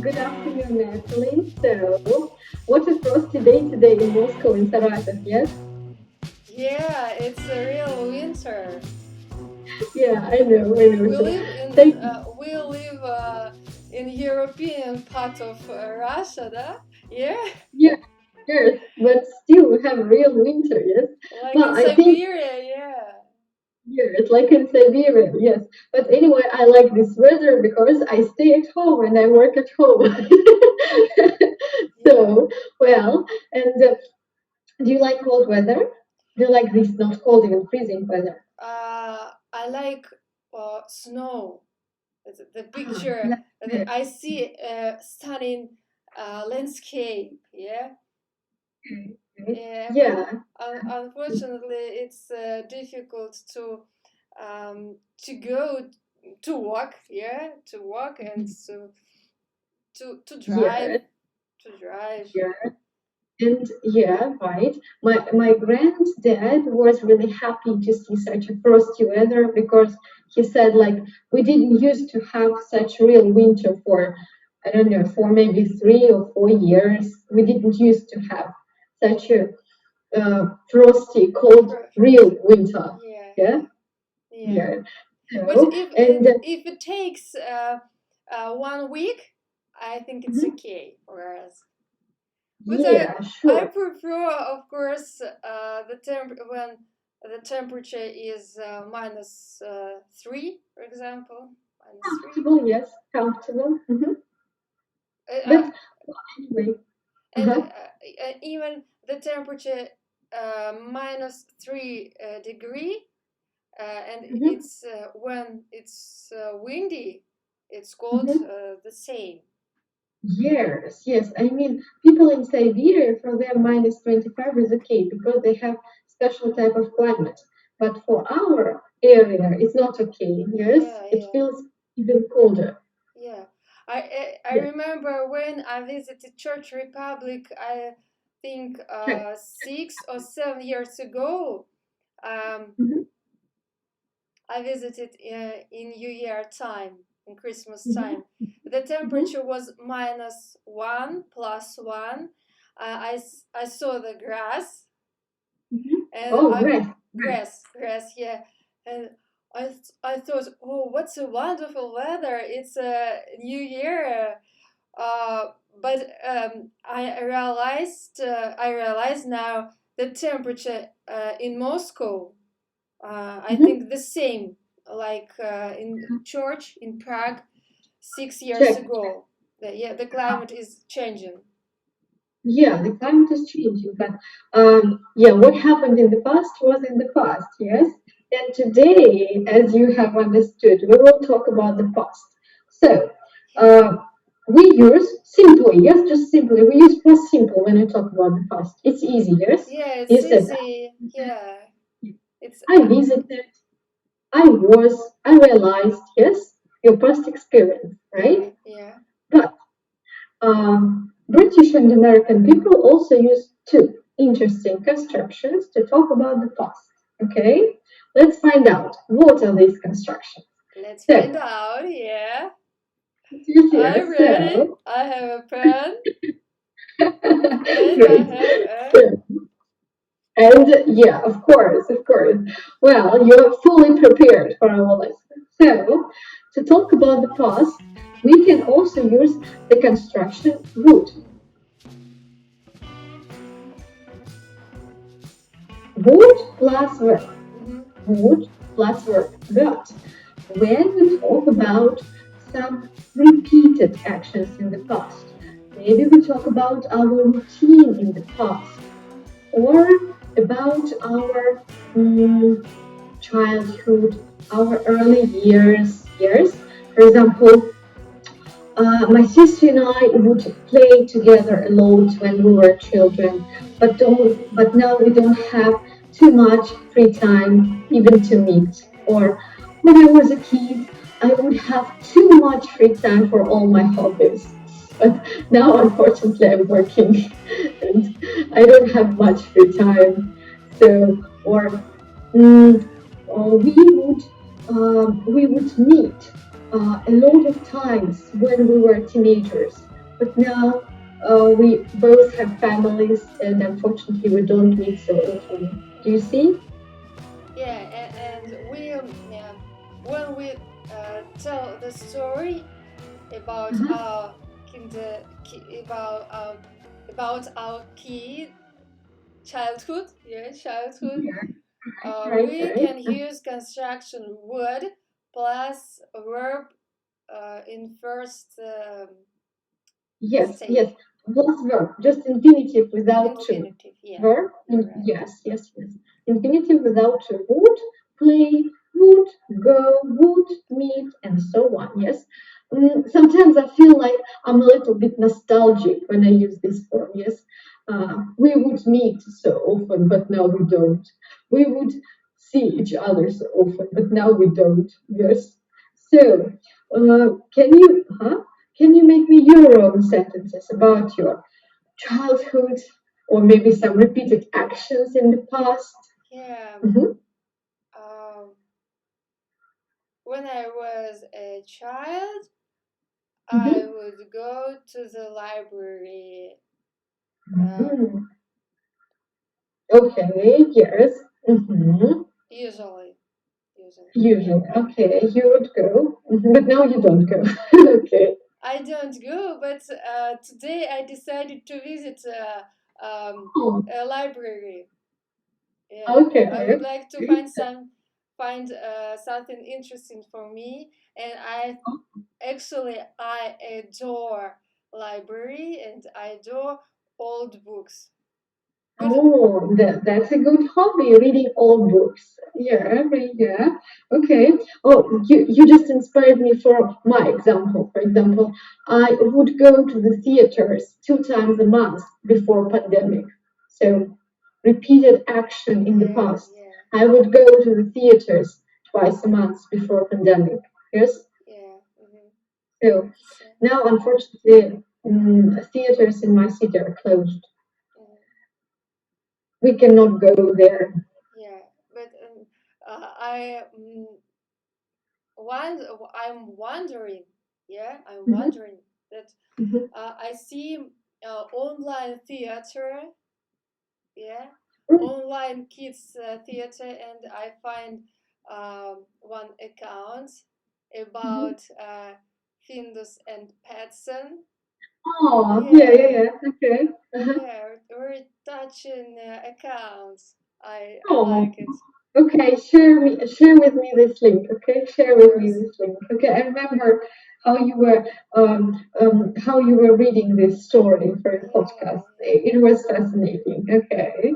Good afternoon, Natalie. So, what a frosty day today in Moscow in Saratov, yes? Yeah, it's a real winter. Yeah, I know. We So, live in thank uh, we live in European part of Russia, da? Yeah, yeah, yes, but still we have real winter, yes? like Well, in I think Siberia. Yeah, yeah, it's like in Siberia, yes. But anyway, I like this weather because I stay at home and I work at home. yeah. So, well, and do you like cold weather? Do you like this not cold, even freezing weather? I like snow. The Ah, picture that's that good. I see stunning landscape. Yeah, Okay. yeah. But Yeah, unfortunately, it's difficult to go to walk. Yeah, to walk and to drive yeah, to drive. yeah. And yeah, right. My granddad was really happy to see such a frosty weather because he said like we didn't used to have such real winter for I don't know for maybe 3 or 4 years. We didn't used to have such a frosty, cold, real winter. Yeah, Yeah, yeah, yeah. yeah. But So if and if it takes 1 week, I think it's mhm, okay for us. But yeah, I sure. prefer, of course, the when the temperature is -3, for example, -3. Comfortable, yes, comfortable. Uh, But anyway, and uh-huh. even the temperature -3 degree, and hmm it's when it's windy, it's called hmm the same. yes. I mean, people in Siberia, for them, -25 is okay because they have special type of climate. But for our area, it's not okay. Yes, Yeah, it yeah, feels even colder. yeah. I Yes, remember when I visited Czech Republic. I think right. 6 or 7 years ago. Um, hmm I visited in New Year time, in Christmas hmm time. The hmm temperature was -1, +1. I saw the grass, and Oh, I great. grass, yeah. And I thought, oh, what's a wonderful weather! It's a New Year. But I realized now the temperature in Moscow. I hmm think the same, like in church in Prague 6 years Check. ago. The climate is changing. Yeah, the climate is changing, but yeah, what happened in the past was in the past, yes. And today, as you have understood, we will talk about the past. So, Yeah, uh, we use simply, yes, just simply, we use past simple when we talk about the past. It's easy, yes. yeah, You it's said, easy. Yeah, it's I visited, I realized, yes, your past experience, right? yeah, yeah. But British and American people also use two interesting constructions to talk about the past. Okay, let's find out what are these constructions. Let's So, find out. Yeah, here, I'm ready. so, I have a pen and I great. have So, and yeah, of course. Well, you're fully prepared for our lesson. So, to talk about the past, we can also use the construction would. Would plus verb. mhm. Would plus verb. But when we talk about some repeated actions in the past, maybe we talk about our routine in the past or about our childhood, our early years. For example, my sister and I would play together a lot when we were children, but now we don't have too much free time even to meet. Or when I was a kid, I would have too much free time for all my hobbies. But now, unfortunately, I'm working and I don't have much free time. So, mm, or we would meet a lot of times when we were teenagers. but now we both have families, and unfortunately, we don't meet so often. Do you see? Yeah, and we yeah, when we tell the story about Uh-huh. our about our kid childhood, yeah, childhood. Yeah, right, We right. can use construction would plus a verb in first Yes, state. yes. Plus verb, just infinitive without to. Infinitive, yeah, Verb? you're right. Yes, yes, yes. Infinitive without to. Would, play, would, go, would, meet, and so on. Yes. Sometimes I feel like I'm a little bit nostalgic when I use this form. Yes. We would meet so often, but now we don't. We would see each other so often, but now we don't. Yes. So, can you, huh? Can you make me your own sentences about your childhood or maybe some repeated actions in the past? Yeah. Mhm, Um, when I was a child, I mhm, would go to the library. Um, mhm. Okay, yes. usually, usually, yeah. Usually, okay, you would go, but now you don't go. Okay. I don't go, but today I decided to visit Oh, a library. Yeah, okay. I would like to Okay. find something interesting for me, and I adore library and I adore old books. Good, Oh, that's a good hobby, reading old books. yeah, Yeah. Okay. Oh, you just inspired me for my example. For example, I would go to the theaters 2 times a month before pandemic. So, repeated action in the yeah, past. yeah, I would go to the theaters twice a month before pandemic. Yes. yeah. Hmm. So It's, now, unfortunately, theaters in my city are closed. mhm. We cannot go there. Yeah, but I one I'm wondering, yeah, I'm Mhm, wondering that mhm. I see online theater, yeah, Mm. online kids theater, and I find one account Mhm. about Findus and Petson. Oh, yeah, yeah, Yeah, yeah. Okay. Uh-huh. yeah, very touching accounts. I Oh, like it, okay. Share with me this link. Okay, of share with me course. this link. Okay, I remember how you were how you were reading this story for a Yeah, podcast. It was fascinating. Okay.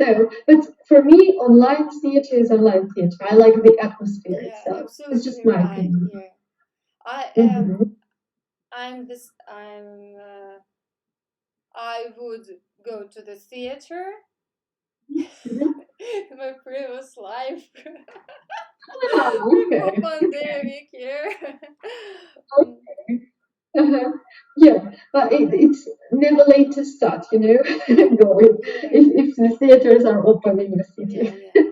So, but for me, online theater is online theater. I like the atmosphere yeah, itself. It's just absolutely my right. opinion. Yeah, I am. Mm-hmm. I'm this. I would go to the theater Mm-hmm. in my previous life Ah, before okay. pandemic. Yeah. Mm, Okay. Uh-huh. Yeah, but it's never late to start, going yeah, if the theaters are open in the yeah, city. yeah.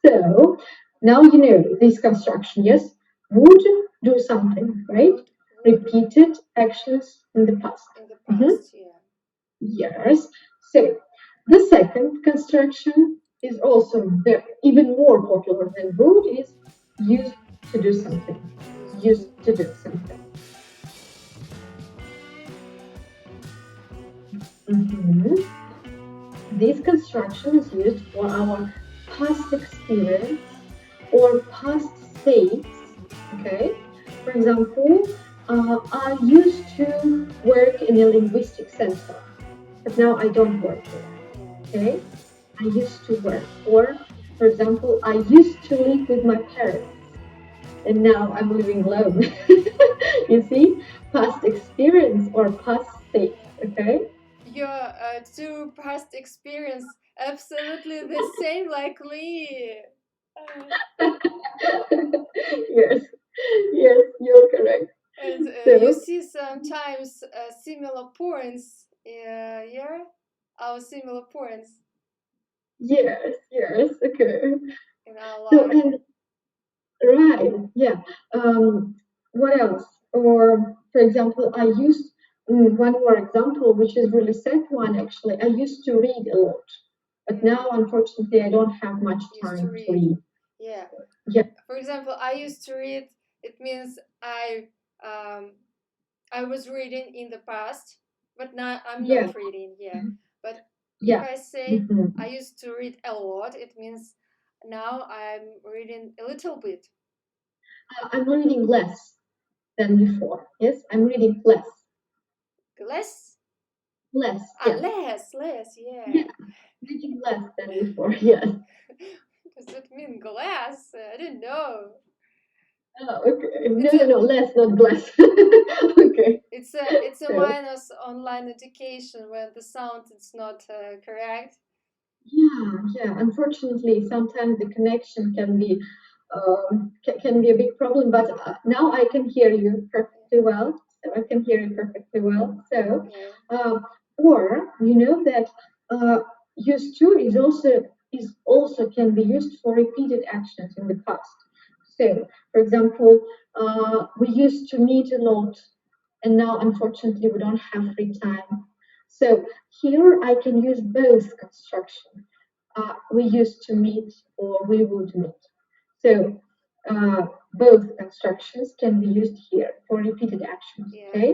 So now you know this construction, yes? Would do something, right? Would Repeated actions in the past. in the Mhm. past. Yeah. Yes. So the second construction is also even more popular than would is used to do something. Used to do. Used to do something. Mhm. This construction is used for our past experience or past states. Okay. For example, I used to work in a linguistic center, but now I don't work there. Yeah, Okay. I used to work. Or, for example, I used to live with my parents and now I'm living alone. You see, past experience or past state. Okay. your two past experience absolutely the same like me. Yes, yes, you're correct. And you So, see sometimes similar points. Yeah, our similar points yes, yes, okay. in our So, life. and right, yeah. What else? Or For example, I used one more example, which is really sad one actually. I used to read a lot, but now Mm, unfortunately I don't have much used to time to read. read. Yeah. Yeah, For example, I used to read. It means um, I was reading in the past, but now I'm yeah, not reading. Yeah. But if yeah. I say I Mhm. used to read a lot, it means now I'm reading a little bit. I'm reading less than before. Yes, I'm reading less. Less? Less, Ah, yes. less. Yeah. Yeah, reading less than before. Yes. Does it mean glass? I don't know. Oh, okay. No, It's no, a no, less, not glass. Okay. it's a So, minus online education when the sound is not correct. yeah. Unfortunately, sometimes the connection can be can be a big problem. But now I can hear you perfectly well. So I can hear you perfectly well. So, Okay. um, or you know that used to is also can be used for repeated actions in the past. So, for example, we used to meet a lot, and now unfortunately we don't have free time. So here I can use both construction. We used to meet or we would meet. So both constructions can be used here for repeated actions. Yeah. Okay.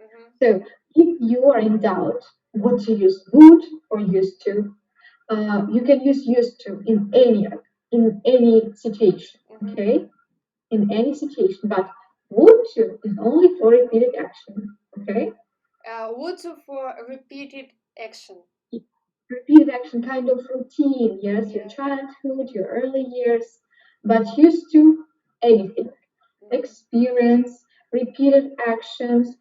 Mm-hmm. So if you are in doubt what to use, would or used to, you can use used to in any situation. Mm-hmm. Okay, in any situation, but would to is only for repeated action. Okay. Would for repeated action. Repeated action kind of routine, yes, your Yeah. childhood, your early years, but used to anything, Mm-hmm. experience, repeated actions,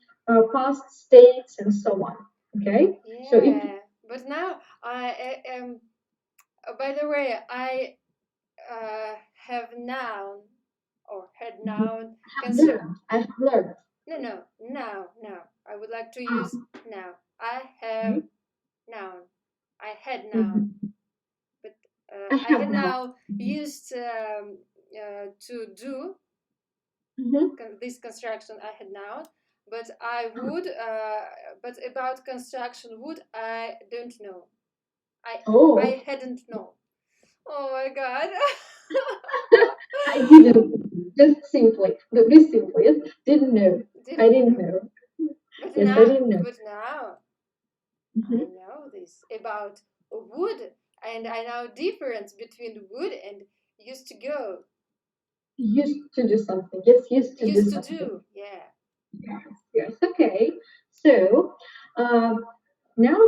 past states, and so on. Okay, so if you Yeah. But now I am. By the way, I have noun or had noun. have learned, I have learned. No. Now. I would like to Ah, use now. I have okay. noun. I had noun. Mhm. But I I have had now. now used to do Mhm. this construction. I had now, but I would. But about construction would I don't know. I Oh, I hadn't know. Oh my god. I didn't. Just simply, this simply, yes, didn't know. I Didn't didn't know. know. But Yes, I now, didn't know. but now I Mhm. know this about would, and I know difference between would and used to go. Used to do something. Yes, used to do Used to something. do. Yeah. Yes, yes. Okay. So now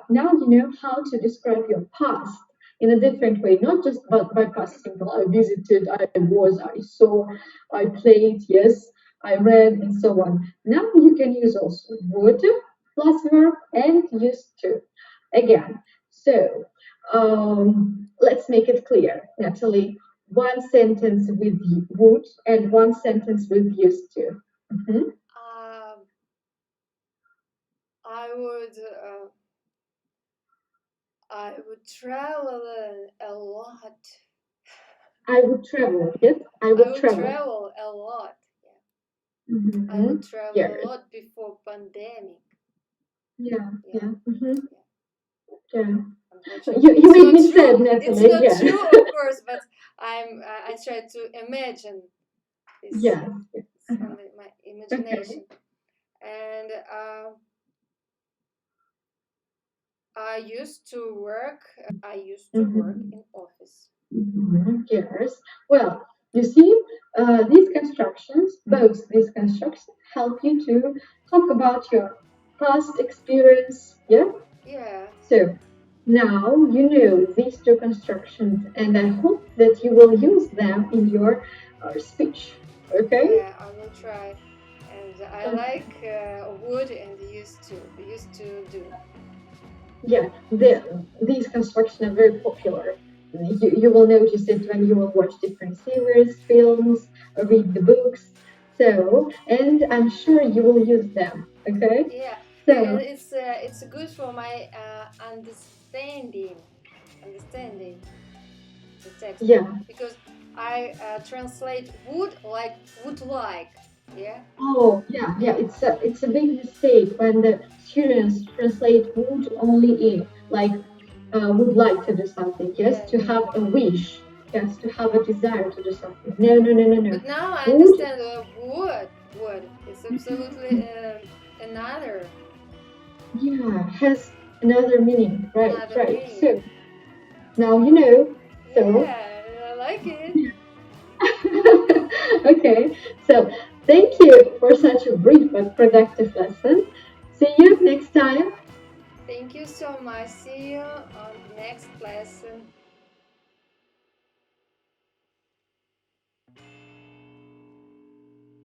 now you know how to describe your past in a different way, not just by past simple. I visited, I was, I saw, I played. Yes, I read, and so on. Now you can use also would plus verb and used to again. So let's make it clear, Natalie. One sentence with would and one sentence with used to. Mhm. Um, I would. I would travel a lot. I would travel. Yes, I I would would travel. travel a lot. Yeah. I would Hmm. travel Yeah, a lot before pandemic. yeah, Yeah. yeah. Yeah. Yeah. Unfortunately, You it's made not me true. sad, It's Natalie. not Yeah, true, of course, but I try to imagine this. yeah. Yeah. It's on my Okay. imagination. And I used to work. I used to work Mm-hmm. in office. Yes. Well, you see, these constructions, both these constructions, help you to talk about your past experience. Yeah. Yeah. So now you know these two constructions, and I hope that you will use them in your speech. Okay? Yeah, I will try. And I Uh, like would and used to do. yeah, these constructions are very popular. You will notice it when you will watch different series, films, or read the books. So, and I'm sure you will use them. Okay? Yeah, and So, it's good for my understanding the text yeah, because I translate would like would like. Yeah. Oh, yeah, yeah. It's a big mistake when the students translate would only in like would like to do something. Yes, Yeah, to yeah. have a wish. Yes, to have a desire to do something. No, no, no, no, no. But now I Would understand would. Would. It's absolutely another yeah has another meaning. Right, another right. meaning. So now you know. So Yeah, I like it. okay. So thank you for such a brief but productive lesson. See you next time. Thank you so much. See you on the next lesson.